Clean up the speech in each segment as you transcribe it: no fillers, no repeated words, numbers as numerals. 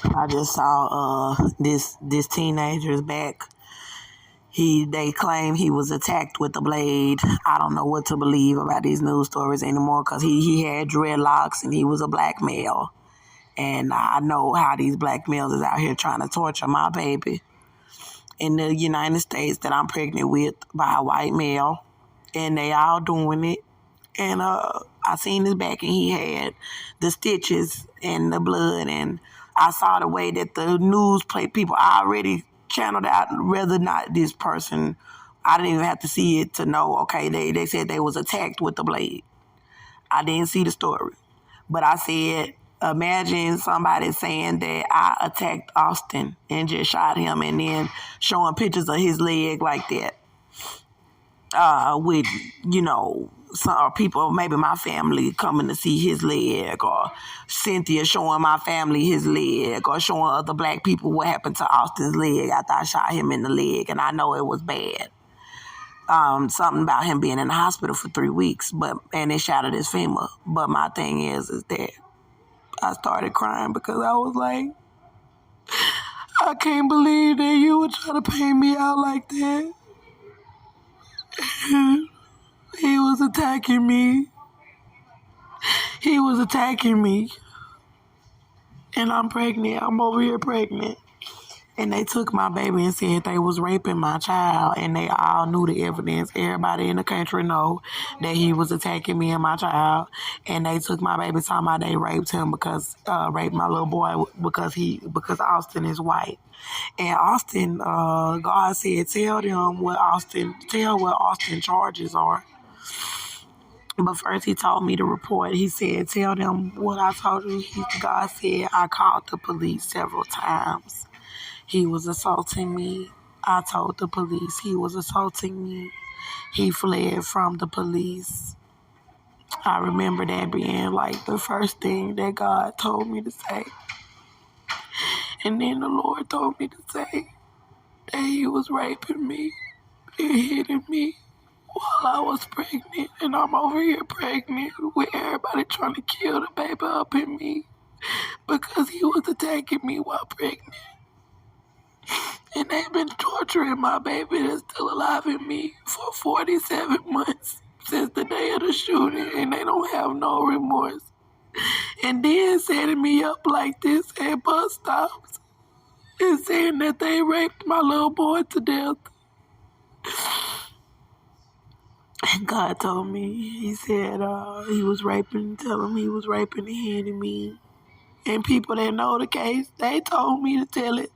I just saw this teenager's back. They claim he was attacked with a blade. I don't know what to believe about these news stories anymore because he had dreadlocks and he was a black male. And I know how these black males is out here trying to torture my baby in the United States that I'm pregnant with by a white male. And they all doing it. And I seen his back and he had the stitches and the blood. And I saw the way that the news play people already channeled out whether or not this person, I didn't even have to see it to know, okay, they said they was attacked with the blade. I didn't see the story. But I said, imagine somebody saying that I attacked Austin and just shot him and then showing pictures of his leg like that. With, some people, maybe my family coming to see his leg, or Cynthia showing my family his leg, or showing other black people what happened to Austin's leg after I shot him in the leg, and I know it was bad. Something about him being in the hospital for 3 weeks, and it shattered his femur. But my thing is that I started crying because I was like, I can't believe that you would try to paint me out like that. He was attacking me. He was attacking me. And I'm pregnant. I'm over here pregnant. And they took my baby and said they was raping my child. And they all knew the evidence. Everybody in the country know that he was attacking me and my child. And they took my baby talking about they raped him raped my little boy because Austin is white. And Austin, God said, tell what Austin charges are. But first he told me to report. He said, tell them what I told you. God said, I called the police several times. He was assaulting me. I told the police he was assaulting me. He fled from the police. I remember that being like the first thing that God told me to say. And then the Lord told me to say that he was raping me and hitting me while I was pregnant, and I'm over here pregnant with everybody trying to kill the baby up in me because he was attacking me while pregnant. And they've been torturing my baby that's still alive in me for 47 months since the day of the shooting, and they don't have no remorse. And then setting me up like this at bus stops and saying that they raped my little boy to death. And God told me, he said he was raping, tell him he was raping and hitting me. And people that know the case, they told me to tell it.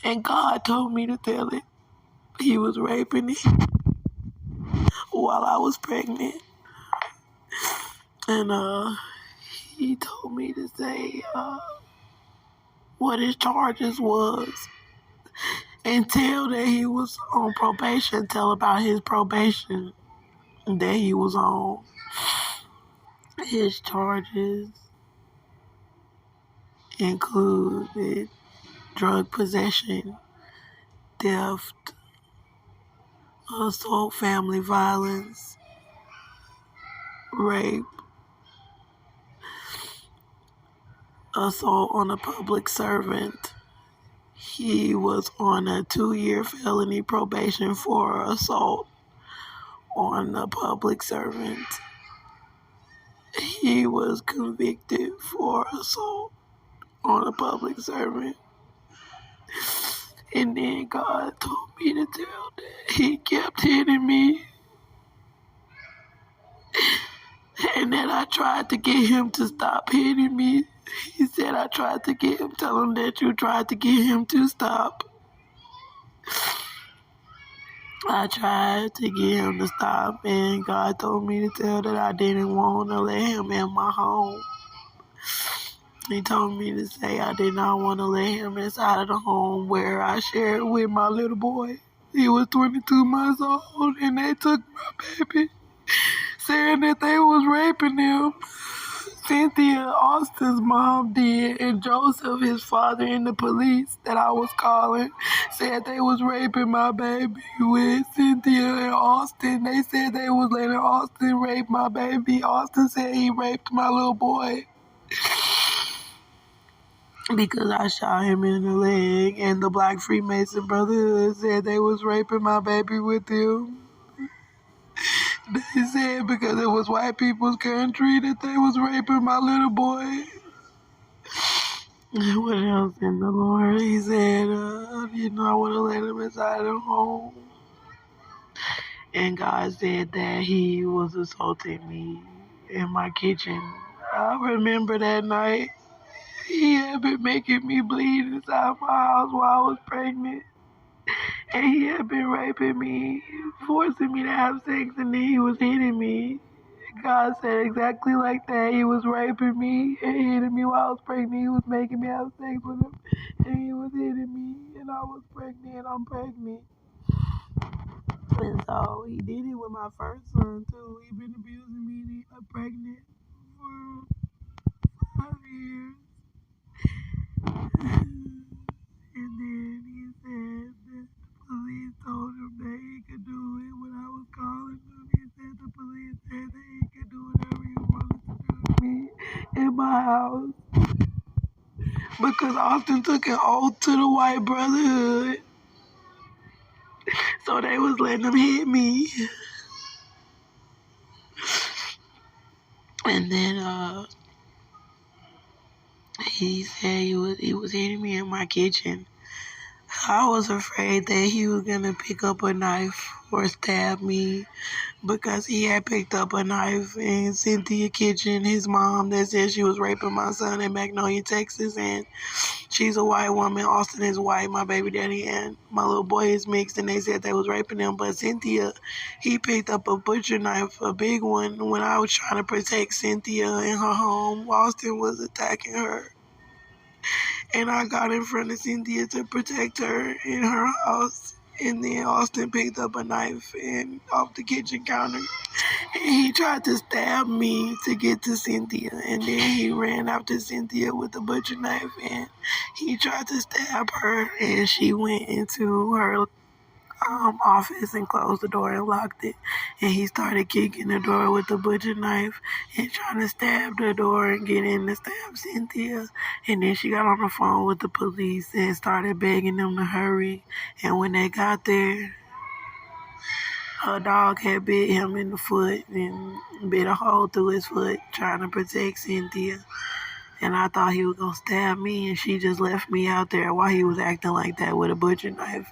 And God told me to tell it. He was raping me while I was pregnant. And he told me to say what his charges was. And tell that he was on probation. Tell about his probation that he was on. His charges included drug possession, theft, assault, family violence, rape, assault on a public servant. He was on a 2-year felony probation for assault on a public servant. He was convicted for assault on a public servant. And then God told me to tell that he kept hitting me. And that I tried to get him to stop hitting me. He said I tried to get him, tell him that you tried to get him to stop. I tried to get him to stop, and God told me to tell that I didn't want to let him in my home. He told me to say I did not want to let him inside of the home where I shared with my little boy. He was 22 months old, and they took my baby, saying that they was raping him. Cynthia, Austin's mom, did, and Joseph, his father, and the police that I was calling said they was raping my baby with Cynthia and Austin. They said they was letting Austin rape my baby. Austin said he raped my little boy. because I shot him in the leg, and the Black Freemason Brotherhood said they was raping my baby with him. They said because it was white people's country that they was raping my little boy. What else in the Lord? He said, I want to let him inside the home. And God said that he was assaulting me in my kitchen. I remember that night. He had been making me bleed inside my house while I was pregnant. And he had been raping me, forcing me to have sex, and then he was hitting me. God said exactly like that. He was raping me and hitting me while I was pregnant. He was making me have sex with him, and he was hitting me, and I was pregnant, and I'm pregnant. And so he did it with my first son, too. He been abusing me. I'm pregnant for 5 years. And then he said that the police told him that he could do it when I was calling him. He said the police said that he could do whatever he wanted to do to me in my house. Because Austin took an oath to the white brotherhood. So they was letting him hit me. And then he said he was hitting me in my kitchen. I was afraid that he was gonna pick up a knife or stab me, because he had picked up a knife in Cynthia Kitchen, his mom, that said she was raping my son in Magnolia, Texas, and she's a white woman. Austin is white, my baby daddy, and my little boy is mixed, and they said they was raping him. But Cynthia, he picked up a butcher knife, a big one, when I was trying to protect Cynthia in her home. Austin was attacking her. And I got in front of Cynthia to protect her in her house. And then Austin picked up a knife and off the kitchen counter. And he tried to stab me to get to Cynthia. And then he ran after Cynthia with the butcher knife. And he tried to stab her. And she went into her office and closed the door and locked it. And he started kicking the door with the butcher knife and trying to stab the door and get in to stab Cynthia. And then she got on the phone with the police and started begging them to hurry. And when they got there, her dog had bit him in the foot and bit a hole through his foot trying to protect Cynthia. And I thought he was going to stab me, and she just left me out there while he was acting like that with a butcher knife.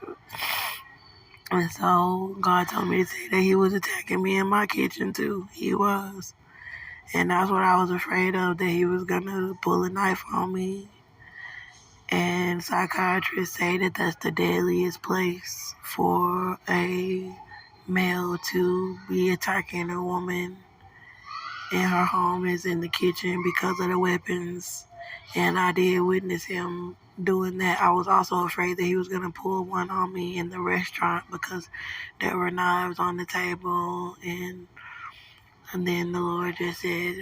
And so God told me to say that he was attacking me in my kitchen too. He was. And that's what I was afraid of, that he was going to pull a knife on me. And psychiatrists say that that's the deadliest place for a male to be attacking a woman in her home is in the kitchen because of the weapons. And I did witness him doing that. I was also afraid that he was going to pull one on me in the restaurant because there were knives on the table. And then the Lord just said,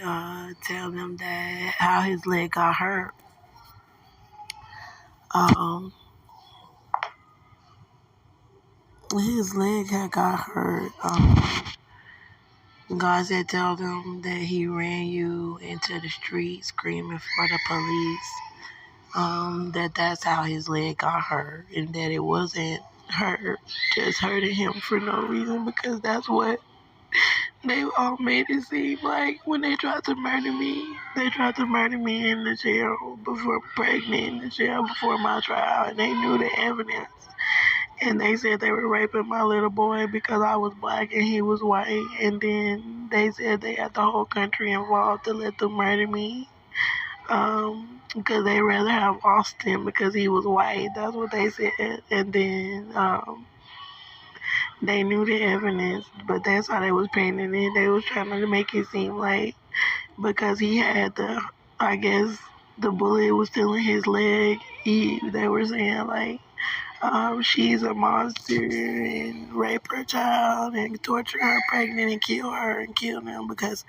tell them that how his leg got hurt. His leg had got hurt. God said, tell them that he ran you into the street screaming for the police. That's how his leg got hurt, and that it wasn't hurt, just hurting him for no reason, because that's what they all made it seem like when they tried to murder me. They tried to murder me in the jail before, pregnant in the jail before my trial, and they knew the evidence. And they said they were raping my little boy because I was black and he was white. And then they said they had the whole country involved to let them murder me. Because they rather have Austin because he was white. That's what they said. And then they knew the evidence, but that's how they was painting it. They was trying to make it seem like because he had I guess the bullet was still in his leg. They were saying like, she's a monster and rape her child and torture her pregnant and kill her and kill them because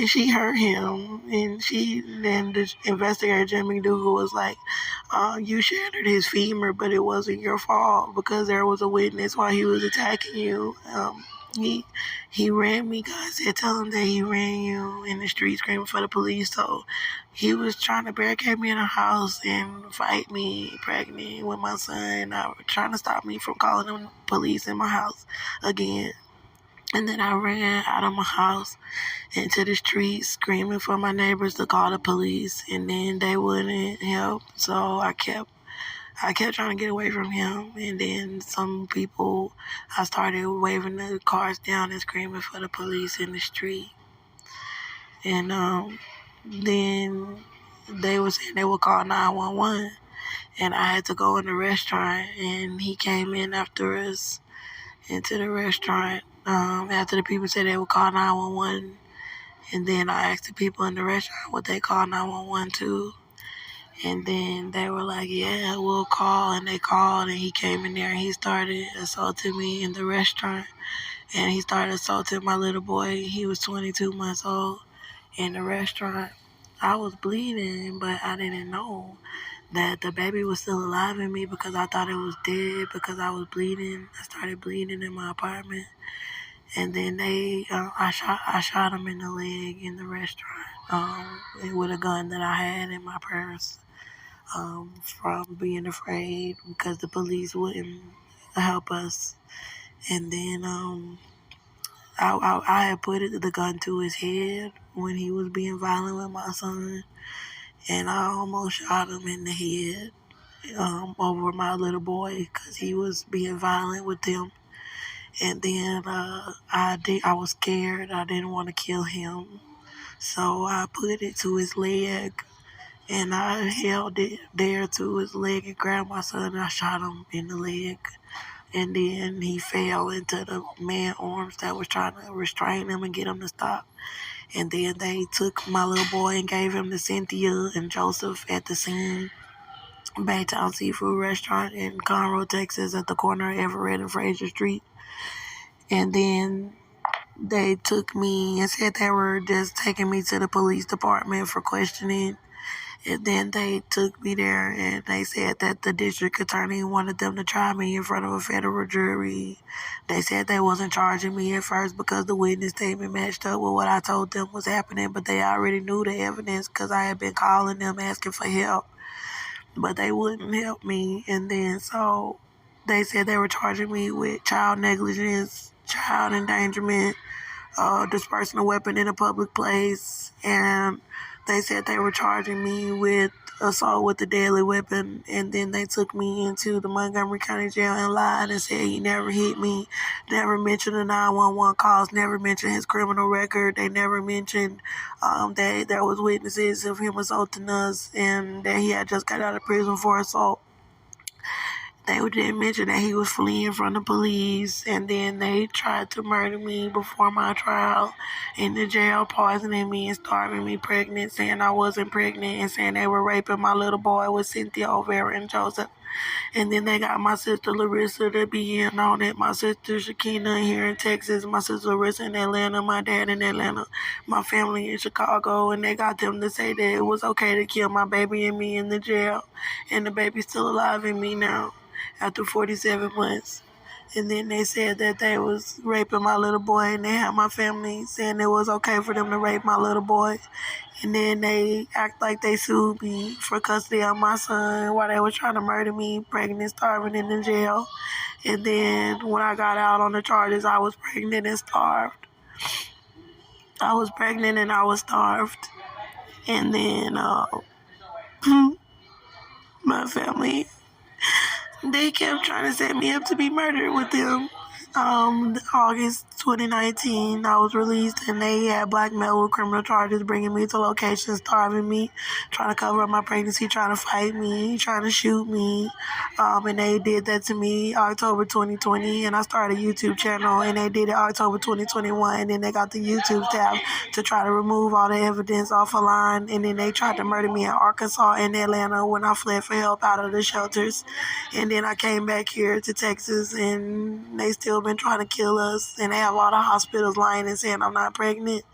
she hurt him. And then the investigator Jim McDougal was like, you shattered his femur, but it wasn't your fault because there was a witness while he was attacking you. He ran me. God said, tell him that he ran you in the street screaming for the police. So he was trying to barricade me in a house and fight me pregnant with my son. Trying to stop me from calling the police in my house again. And then I ran out of my house into the streets screaming for my neighbors to call the police. And then they wouldn't help. So I kept trying to get away from him, and then some people, I started waving the cars down and screaming for the police in the street. And then they were saying they would call 911, and I had to go in the restaurant, and he came in after us into the restaurant after the people said they would call 911. And then I asked the people in the restaurant would they call 911 too. And then they were like, yeah, we'll call. And they called, and he came in there, and he started assaulting me in the restaurant. And he started assaulting my little boy. He was 22 months old in the restaurant. I was bleeding, but I didn't know that the baby was still alive in me because I thought it was dead because I was bleeding. I started bleeding in my apartment. And then I shot him in the leg in the restaurant with a gun that I had in my purse. From being afraid because the police wouldn't help us. And then I had put the gun to his head when he was being violent with my son, and I almost shot him in the head over my little boy because he was being violent with them. And then I was scared. I didn't want to kill him, so I put it to his leg. And I held it there to his leg and grabbed my son and I shot him in the leg. And then he fell into the man's arms that was trying to restrain him and get him to stop. And then they took my little boy and gave him to Cynthia and Joseph at the scene. Baytown Seafood Restaurant in Conroe, Texas at the corner of Everett and Fraser Street. And then they took me and said they were just taking me to the police department for questioning. And then they took me there and they said that the district attorney wanted them to try me in front of a federal jury. They said they wasn't charging me at first because the witness statement matched up with what I told them was happening, but they already knew the evidence because I had been calling them asking for help, but they wouldn't help me. And then so they said they were charging me with child negligence, child endangerment, dispersing a weapon in a public place, and they said they were charging me with assault with a deadly weapon. And then they took me into the Montgomery County jail and lied and said he never hit me, never mentioned the 911 calls, never mentioned his criminal record. They never mentioned that there was witnesses of him assaulting us and that he had just got out of prison for assault. They didn't mention that he was fleeing from the police, and then they tried to murder me before my trial in the jail, poisoning me and starving me pregnant, saying I wasn't pregnant, and saying they were raping my little boy with Cynthia over and Joseph. And then they got my sister Larissa to be in on it, my sister Shakina here in Texas, my sister Larissa in Atlanta, my dad in Atlanta, my family in Chicago, and they got them to say that it was okay to kill my baby and me in the jail, and the baby's still alive in me now after 47 months. And then they said that they was raping my little boy, and they had my family saying it was okay for them to rape my little boy. And then they act like they sued me for custody of my son while they were trying to murder me, pregnant, starving in the jail. And then when I got out on the charges, I was pregnant and starved. I was pregnant and I was starved. And then my family, they kept trying to set me up to be murdered with them. August 2019, I was released, and they had blackmail with criminal charges, bringing me to locations, starving me, trying to cover up my pregnancy, trying to fight me, trying to shoot me. And they did that to me October 2020, and I started a YouTube channel, and they did it October 2021, and then they got the YouTube tab to try to remove all the evidence off a line, and then they tried to murder me in Arkansas and Atlanta when I fled for help out of the shelters. And then I came back here to Texas, and they still been trying to kill us, and they have all the hospitals lying and saying I'm not pregnant,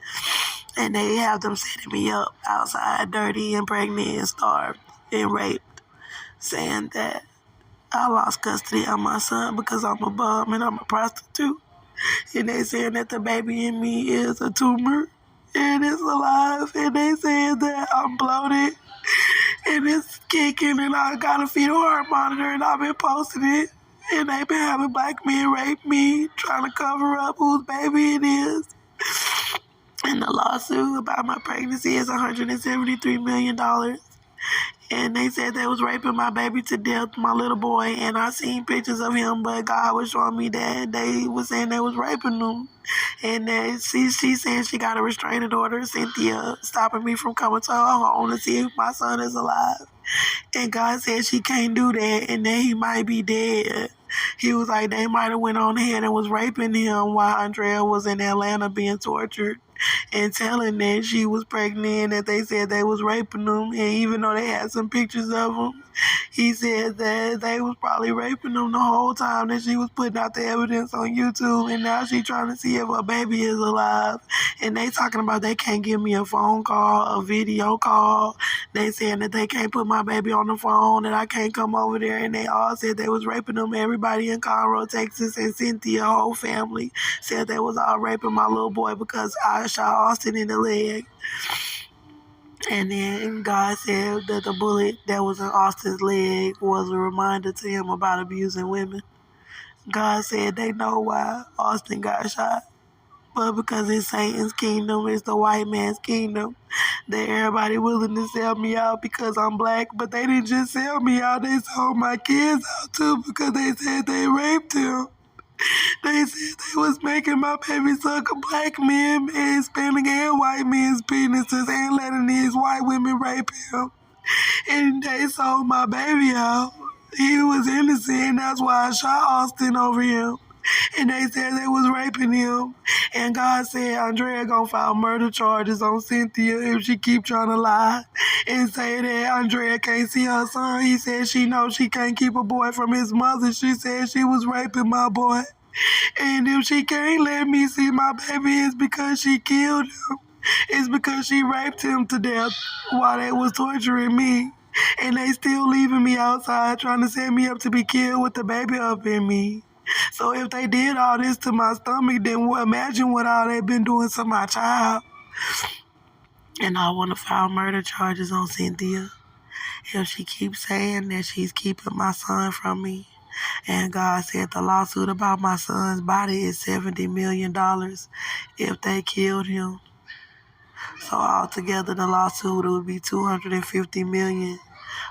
and they have them setting me up outside dirty and pregnant and starved and raped, saying that I lost custody of my son because I'm a bum and I'm a prostitute. And they saying that the baby in me is a tumor and it's alive. And they saying that I'm bloated and it's kicking and I got a fetal heart monitor and I've been posting it. And they've been having black men rape me, trying to cover up whose baby it is. And the lawsuit about my pregnancy is $173 million. And they said they was raping my baby to death, my little boy, and I seen pictures of him, but God was showing me that they was saying they was raping him. And that she's saying she got a restraining order, Cynthia, stopping me from coming to her home to see if my son is alive. And God said she can't do that and that he might be dead. He was like, they might have went on ahead and was raping him while Andrea was in Atlanta being tortured and telling that she was pregnant and that they said they was raping him. And even though they had some pictures of him, he said that they was probably raping him the whole time that she was putting out the evidence on YouTube. And now she trying to see if her baby is alive. And they talking about they can't give me a phone call, a video call. They saying that they can't put my baby on the phone, that I can't come over there. And they all said they was raping him. Everybody in Conroe, Texas, and Cynthia, whole family, said they was all raping my little boy because I shot Austin in the leg. And then God said that the bullet that was in Austin's leg was a reminder to him about abusing women. God said they know why Austin got shot. But because it's Satan's kingdom, it's the white man's kingdom, that everybody willing to sell me out because I'm black. But they didn't just sell me out, they sold my kids out too because they said they raped him. They said they was making my baby suck a black men and Hispanic and white men's penises and letting these white women rape him. And they sold my baby out. He was innocent, and that's why I shot Austin over him. And they said they was raping him. And God said Andrea gonna file murder charges on Cynthia if she keep trying to lie and say that Andrea can't see her son. He said she knows she can't keep a boy from his mother. She said she was raping my boy. And if she can't let me see my baby, it's because she killed him. It's because she raped him to death while they was torturing me. And they still leaving me outside trying to set me up to be killed with the baby up in me. So if they did all this to my stomach, then imagine what all they've been doing to my child. And I want to file murder charges on Cynthia if she keeps saying that she's keeping my son from me. And God said the lawsuit about my son's body is $70 million if they killed him. So altogether the lawsuit would be $250 million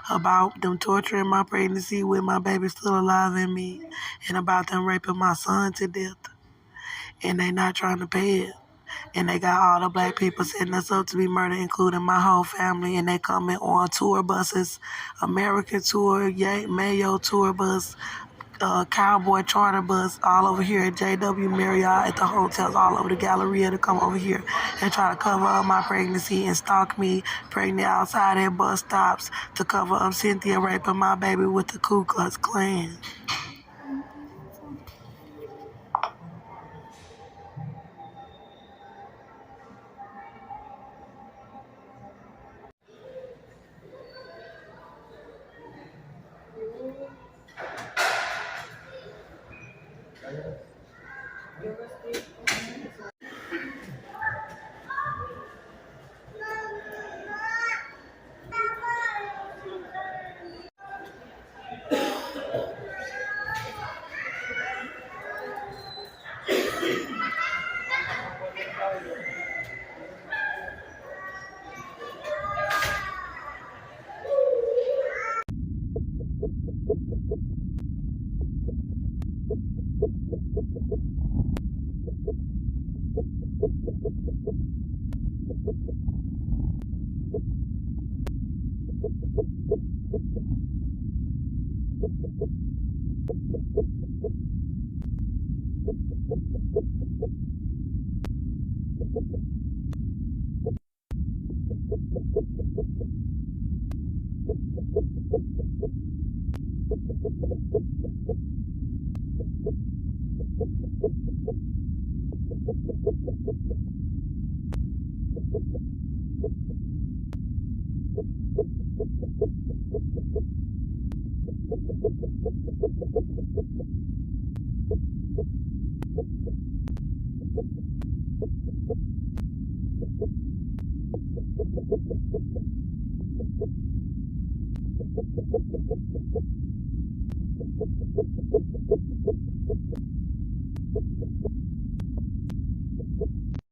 about them torturing my pregnancy with my baby still alive in me and about them raping my son to death. And they not trying to pay it. And they got all the black people setting us up to be murdered, including my whole family. And they coming on tour buses, American tour, Mayo tour bus, Cowboy charter bus all over here at JW Marriott, at the hotels all over the Galleria, to come over here and try to cover up my pregnancy and stalk me pregnant outside at bus stops to cover up Cynthia raping my baby with the Ku Klux Klan.